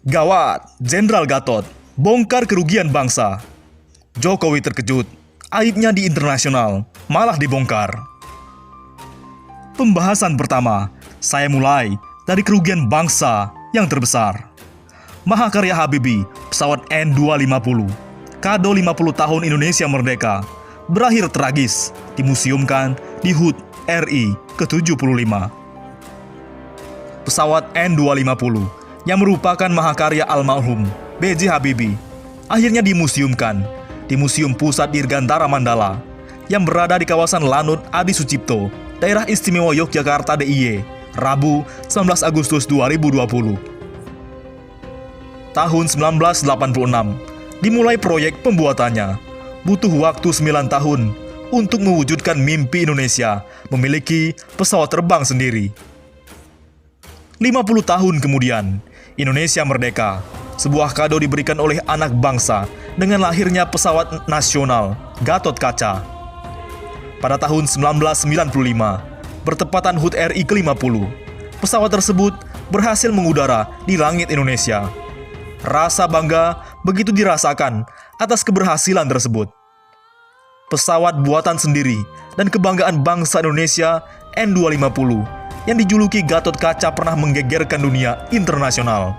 Gawat, Jenderal Gatot bongkar kerugian bangsa. Jokowi terkejut, aibnya di internasional malah dibongkar. Pembahasan pertama, saya mulai dari kerugian bangsa yang terbesar. Mahakarya Habibie, pesawat N250, kado 50 tahun Indonesia Merdeka, berakhir tragis dimuseumkan di HUT RI ke-75. Pesawat N250 yang merupakan mahakarya almarhum B.J. Habibie akhirnya dimuseumkan di Museum Pusat Dirgantara Mandala yang berada di kawasan Lanut Adi Sucipto, Daerah Istimewa Yogyakarta DIY, Rabu 19 Agustus 2020. Tahun 1986 dimulai proyek pembuatannya. Butuh waktu 9 tahun untuk mewujudkan mimpi Indonesia memiliki pesawat terbang sendiri. 50 tahun kemudian, Indonesia merdeka. Sebuah kado diberikan oleh anak bangsa dengan lahirnya pesawat nasional Gatot Kaca. Pada tahun 1995, bertepatan HUT RI ke-50, pesawat tersebut berhasil mengudara di langit Indonesia. Rasa bangga begitu dirasakan atas keberhasilan tersebut. Pesawat buatan sendiri dan kebanggaan bangsa Indonesia N250 yang dijuluki Gatot Kaca pernah menggegerkan dunia internasional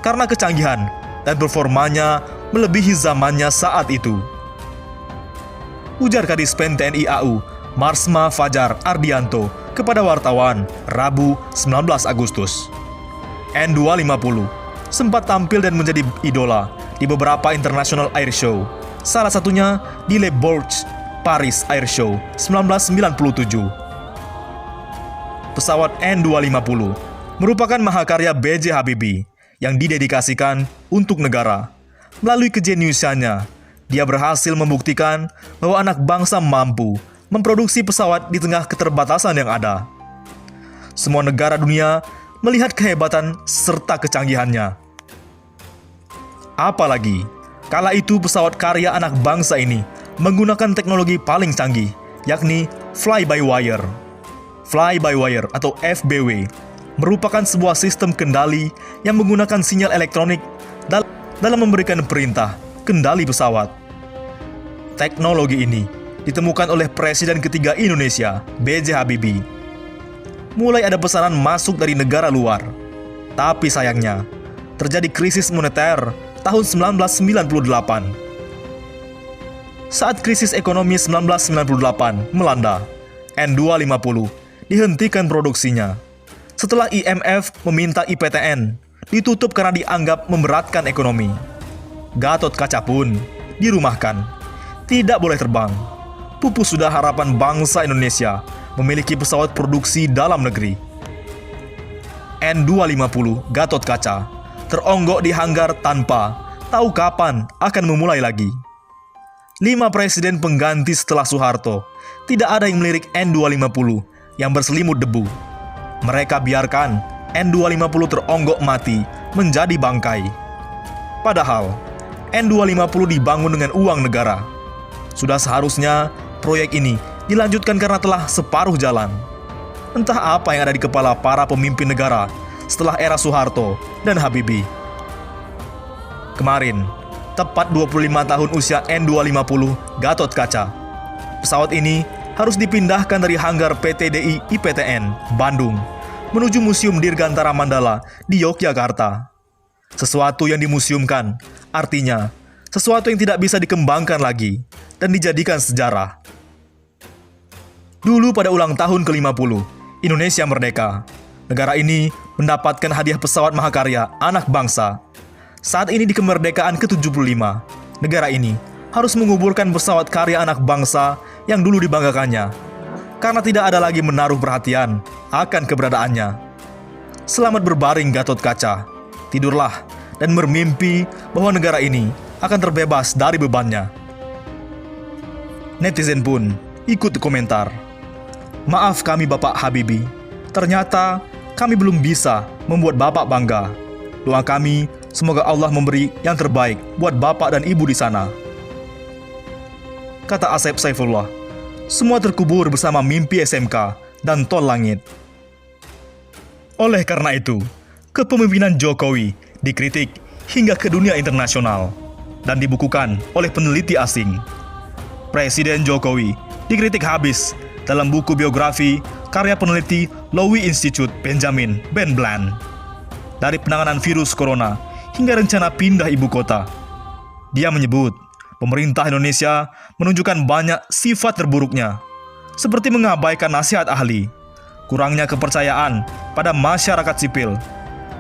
karena kecanggihan dan performanya melebihi zamannya saat itu. Ujar Kadispen TNI AU, Marsma Fajar Ardianto kepada wartawan Rabu 19 Agustus. N250 sempat tampil dan menjadi idola di beberapa international air show, salah satunya di Le Bourget, Paris Air Show 1997. Pesawat N250 merupakan mahakarya B.J. Habibie yang didedikasikan untuk negara. Melalui kejeniusannya, dia berhasil membuktikan bahwa anak bangsa mampu memproduksi pesawat di tengah keterbatasan yang ada. Semua negara dunia melihat kehebatan serta kecanggihannya. Apalagi, kala itu pesawat karya anak bangsa ini menggunakan teknologi paling canggih, yakni fly-by-wire. Fly-by-wire atau FBW merupakan sebuah sistem kendali yang menggunakan sinyal elektronik dalam memberikan perintah kendali pesawat. Teknologi ini ditemukan oleh Presiden ketiga Indonesia, B.J. Habibie. Mulai ada pesanan masuk dari negara luar. Tapi sayangnya, terjadi krisis moneter tahun 1998. Saat krisis ekonomi 1998 melanda, N250 dihentikan produksinya. Setelah IMF meminta IPTN ditutup karena dianggap memberatkan ekonomi. Gatot Kaca pun dirumahkan, tidak boleh terbang. Pupus sudah harapan bangsa Indonesia memiliki pesawat produksi dalam negeri. N250 Gatot Kaca teronggok di hanggar tanpa tahu kapan akan memulai lagi. 5 presiden pengganti setelah Soeharto, tidak ada yang melirik N250 yang berselimut debu. Mereka biarkan N250 teronggok mati menjadi bangkai. Padahal, N250 dibangun dengan uang negara. Sudah seharusnya proyek ini dilanjutkan karena telah separuh jalan. Entah apa yang ada di kepala para pemimpin negara setelah era Soeharto dan Habibie. Kemarin, tepat 25 tahun usia N250 Gatot Kaca. Pesawat ini harus dipindahkan dari hanggar PT DI IPTN, Bandung, menuju Museum Dirgantara Mandala di Yogyakarta. Sesuatu yang dimuseumkan, artinya sesuatu yang tidak bisa dikembangkan lagi dan dijadikan sejarah. Dulu pada ulang tahun ke-50, Indonesia merdeka. Negara ini mendapatkan hadiah pesawat mahakarya anak bangsa. Saat ini di kemerdekaan ke-75, negara ini harus menguburkan pesawat karya anak bangsa yang dulu dibanggakannya, karena tidak ada lagi menaruh perhatian akan keberadaannya. Selamat berbaring Gatot Kaca, tidurlah dan bermimpi bahwa negara ini akan terbebas dari bebannya. Netizen pun ikut komentar, "Maaf kami Bapak Habibie, ternyata kami belum bisa membuat Bapak bangga. Doa kami semoga Allah memberi yang terbaik buat Bapak dan Ibu di sana." Kata Asep Saifullah, semua terkubur bersama mimpi SMK dan tol langit. Oleh karena itu, kepemimpinan Jokowi dikritik hingga ke dunia internasional, dan dibukukan oleh peneliti asing. Presiden Jokowi dikritik habis dalam buku biografi karya peneliti Lowy Institute Benjamin Ben Bland. Dari penanganan virus corona hingga rencana pindah ibu kota. Dia menyebut pemerintah Indonesia menunjukkan banyak sifat terburuknya, seperti mengabaikan nasihat ahli, kurangnya kepercayaan pada masyarakat sipil,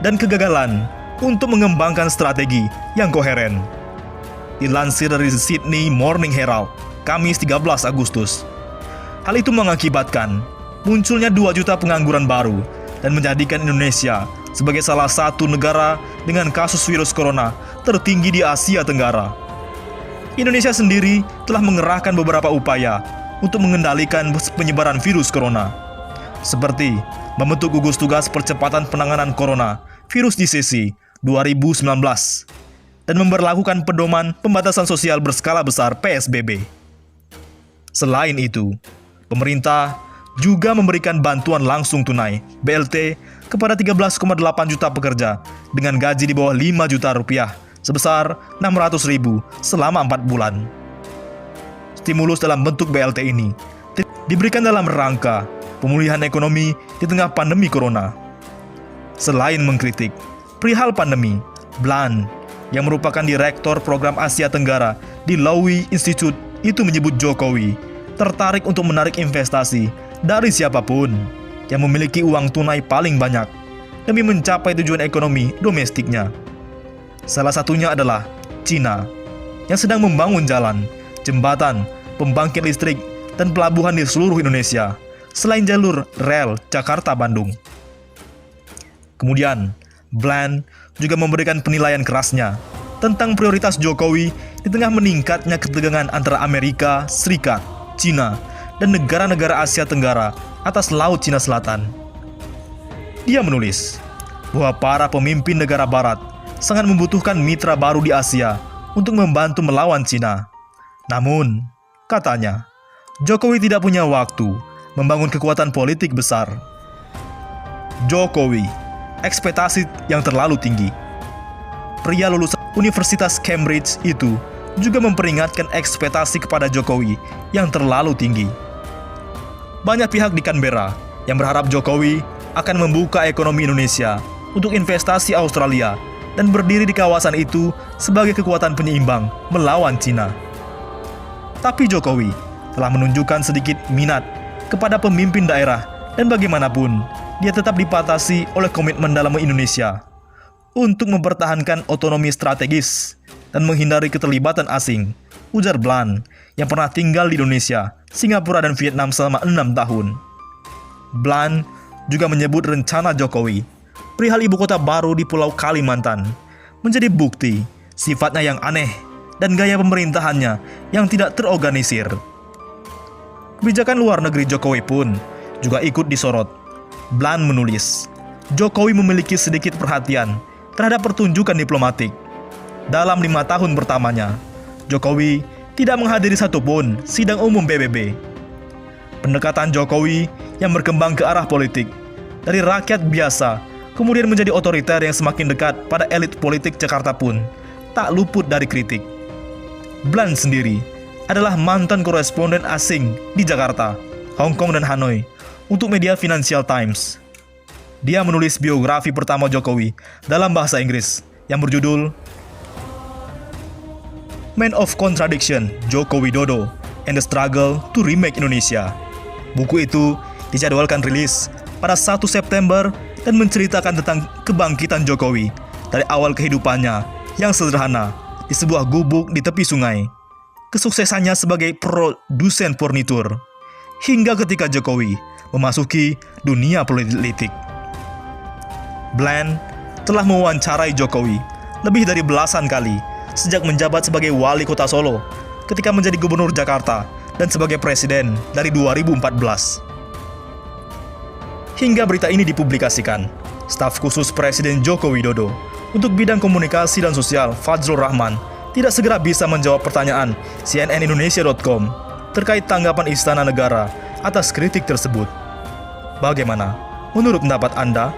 dan kegagalan untuk mengembangkan strategi yang koheren. Dilansir dari Sydney Morning Herald, Kamis 13 Agustus. Hal itu mengakibatkan munculnya 2 juta pengangguran baru dan menjadikan Indonesia sebagai salah satu negara dengan kasus virus corona tertinggi di Asia Tenggara. Indonesia sendiri telah mengerahkan beberapa upaya untuk mengendalikan penyebaran virus corona, seperti membentuk gugus tugas percepatan penanganan corona virus DCC 2019 dan memberlakukan pedoman pembatasan sosial berskala besar PSBB. Selain itu, pemerintah juga memberikan bantuan langsung tunai BLT kepada 13,8 juta pekerja dengan gaji di bawah 5 juta rupiah sebesar 600.000 selama 4 bulan. Stimulus dalam bentuk BLT ini diberikan dalam rangka pemulihan ekonomi di tengah pandemi corona. Selain mengkritik perihal pandemi, Bland yang merupakan direktur program Asia Tenggara di Lowy Institute itu menyebut Jokowi tertarik untuk menarik investasi dari siapapun yang memiliki uang tunai paling banyak demi mencapai tujuan ekonomi domestiknya. Salah satunya adalah Cina yang sedang membangun jalan, jembatan, pembangkit listrik, dan pelabuhan di seluruh Indonesia selain jalur rel Jakarta-Bandung. Kemudian, Bland juga memberikan penilaian kerasnya tentang prioritas Jokowi di tengah meningkatnya ketegangan antara Amerika Serikat, Cina, dan negara-negara Asia Tenggara atas Laut Cina Selatan. Dia menulis bahwa para pemimpin negara barat sangat membutuhkan mitra baru di Asia untuk membantu melawan Cina. Namun, katanya, Jokowi tidak punya waktu membangun kekuatan politik besar. Jokowi, ekspektasi yang terlalu tinggi. Pria lulusan Universitas Cambridge itu juga memperingatkan ekspektasi kepada Jokowi yang terlalu tinggi. Banyak pihak di Canberra yang berharap Jokowi akan membuka ekonomi Indonesia untuk investasi Australia dan berdiri di kawasan itu sebagai kekuatan penyeimbang melawan Cina. Tapi Jokowi telah menunjukkan sedikit minat kepada pemimpin daerah dan bagaimanapun dia tetap dipatasi oleh komitmen dalam Indonesia untuk mempertahankan otonomi strategis dan menghindari keterlibatan asing, ujar Bland yang pernah tinggal di Indonesia, Singapura, dan Vietnam selama 6 tahun. Bland juga menyebut rencana Jokowi perihal ibu kota baru di Pulau Kalimantan menjadi bukti sifatnya yang aneh dan gaya pemerintahannya yang tidak terorganisir. Kebijakan luar negeri Jokowi pun juga ikut disorot. Bland menulis, Jokowi memiliki sedikit perhatian terhadap pertunjukan diplomatik. Dalam 5 tahun pertamanya, Jokowi tidak menghadiri satupun sidang umum PBB. Pendekatan Jokowi yang berkembang ke arah politik, dari rakyat biasa kemudian menjadi otoriter yang semakin dekat pada elit politik Jakarta pun tak luput dari kritik. Bland sendiri adalah mantan koresponden asing di Jakarta, Hong Kong, dan Hanoi untuk media Financial Times. Dia menulis biografi pertama Jokowi dalam bahasa Inggris yang berjudul Man of Contradiction, Joko Widodo and the Struggle to Remake Indonesia. Buku itu dijadwalkan rilis pada 1 September dan menceritakan tentang kebangkitan Jokowi dari awal kehidupannya yang sederhana di sebuah gubuk di tepi sungai, kesuksesannya sebagai produsen furnitur, hingga ketika Jokowi memasuki dunia politik. Bland telah mewawancarai Jokowi lebih dari belasan kali sejak menjabat sebagai wali kota Solo, ketika menjadi gubernur Jakarta, dan sebagai presiden dari 2014. Hingga berita ini dipublikasikan, staf khusus Presiden Joko Widodo untuk bidang komunikasi dan sosial Fadzlur Rahman tidak segera bisa menjawab pertanyaan cnnindonesia.com terkait tanggapan Istana Negara atas kritik tersebut. Bagaimana menurut pendapat Anda?